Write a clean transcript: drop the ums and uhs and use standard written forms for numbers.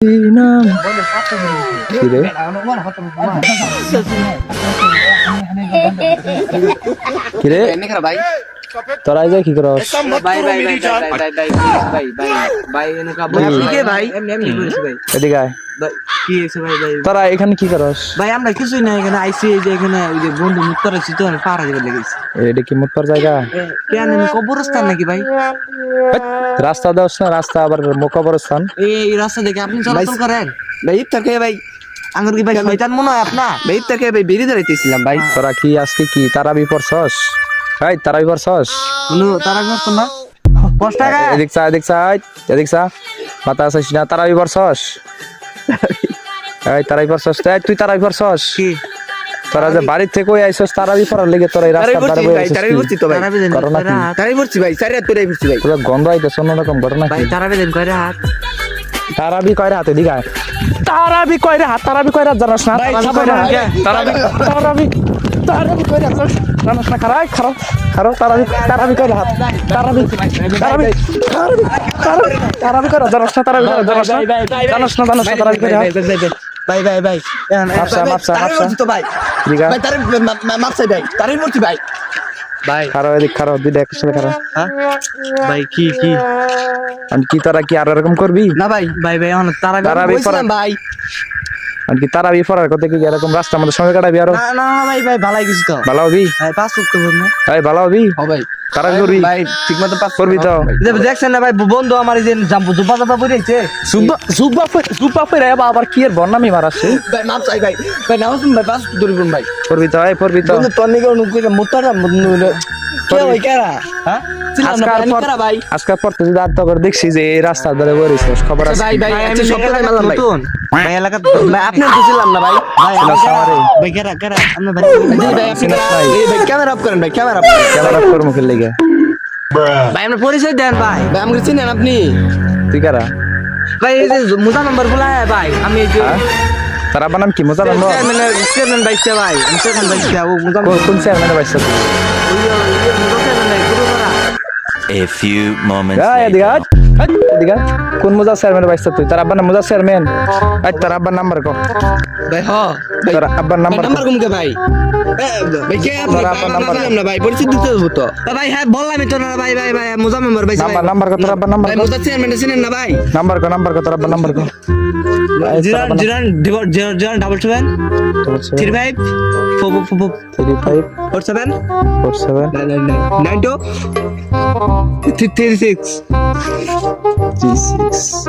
নাম কি রে কি রে ভাই তোরা যাই কি করস ভাই ভাই ভাই ভাই ভাই ভাই ভাই ভাই এনকা বলি কে ভাই এমনি এমনি কইছি ভাই এদিকে আয় ভাই কি হইছে ভাই ভাই তোরা এখানে কি করস ভাই আমরা কিছুই না এখানে আইছি এই যে এখানে ওই যে বন্ধু মুক্তার আছে তো পাড়া দিতে লেগেছি এটা কি মুত্তর জায়গা কেন কবরস্থান নাকি ভাই রাস্তা দাওস না রাস্তা আবার কবরস্থান এই রাস্তা দেখে আপনি চলাচল করেন ভাই ইফতার খেয়ে ভাই আঙ্গুর কি ভাই শয়তান মনে হয় আপনার ভাই ইফতার খেয়ে ভাই বেরি ধরাইতেছিলাম ভাই তোরা কি আজকে কি তারাবি পড়ছস এই তারাবি পড়ছস বন্ধু তারা করতো না 5 টাকা এদিক চা মাথা আসিস না তারাবি পড়ছস এই তারাবি পড়ছস তুই তারাবি পড়ছস কি তোরা যে বাড়ি থেকে ওই আইছস তারাবি পড়ার লাগি তোরা এই রাস্তা পার হয়ে আইছস তারাবি পড়ছি তো ভাই করোনা কি তারাবি পড়ছি ভাই সারিয়াত করে পড়ছি ভাই পুরো গন্ধ আইতেছ অন্যরকম ঘটনা ভাই কি তারাবি দেন কয়রা হাত তারাবি কয়রা হাতে দিঘায় তারাবি কয়রা জানাস না ভাই, তারাবি ছাপা কয়রা না, কে? তারাবি কয়রা জানাস না খারাপ তারাবি কয়রা হাত তারাবি কয়রা জানাস না তারাবি কয়রা ভাই ভাই ভাই মাপসা তো ভাই দিঘা ভাই তারে মাপসাই ভাই তারে পড়ছি ভাই ভাই খারাপ দুই দেখ সাথে খারাপ হ্যাঁ ভাই কি আমি কি তোরা কি আর এরকম করবি না ভাই ভাই ভাই আমার তারাবি বলছিলাম ভাই আমি কি তারাবি পড়ার কথা কি এরকম রাস্তার মধ্যে সময় কাটাবি আরো না না ভাই ভাই ভালাই কিছু তো ভালো হবি ভাই পাঁচ উক্ত বলবো এই ভালো হবি ও ভাই তারাবি করবি ভাই ঠিক মতো পাস করবি তো দেখছেন না ভাই বন্ধু আমার এই যে জাম্বু জুব্বা জাবা পড়েছে সুব্বা ফেরে আবার কি এর বর্ণামি মারাচ্ছে ভাই মাপ চাই ভাই ভাই নাও ভাই পাস দরিবন ভাই করবি তো পড়বি তো বন্ধু তোর নিকে অনুকূলে মুতারা কে ওই কেরা হ্যাঁ আজকাল পড়তে যদি আর তো করে দেখছি যে এই রাস্তার ধারে বলিস খবর আছে ভাই ভাই আমি সব টাকা মারলাম ভাই ভাই এলাকা ভাই আপনি তো ছিলাম না ভাই ভাই ভাই কেরা আপনি ভাই ভাই আপনি এই ভাই ক্যামেরা অফ করেন ভাই ক্যামেরা তোর মুখের লেগে ভাই আমরা পরিচয় দেন ভাই ভাই আমাকে চিনেন আপনি তুই কারা ভাই এই যে মুজা নাম্বার বলা হয় ভাই আমি এই যে তার আবার নাম কি মজা লাগলো চেয়ারম্যান বাইকটা ভাই আমি চেয়ারম্যান বাইকটা ও মুজা কোন চেয়ারম্যানের বাইসা A few moments এদিকে later. এদিকে কোন মজা চেয়ারম্যানের বাইসা তুই তার আব্বার নাম মজা চেয়ারম্যান তার আব্বার নাম্বার কো ভাই হ তোর আব্বার নাম্বার নাম্বার কম কে ভাই ভাই কে আপনি নাম্বার না ভাই পরিচিত দিতে হবো তো ভাই হ্যাঁ বললামই তো না ভাই ভাই ভাই মুজা মেম্বার ভাই নাম্বার কো তোর আব্বার নাম্বার ভাই মুজা চেয়ারম্যান চিনেন না ভাই নাম্বার কো তোর আব্বার নাম্বার কো জিরান ডাবল 7 35 35 47 47 92 36 36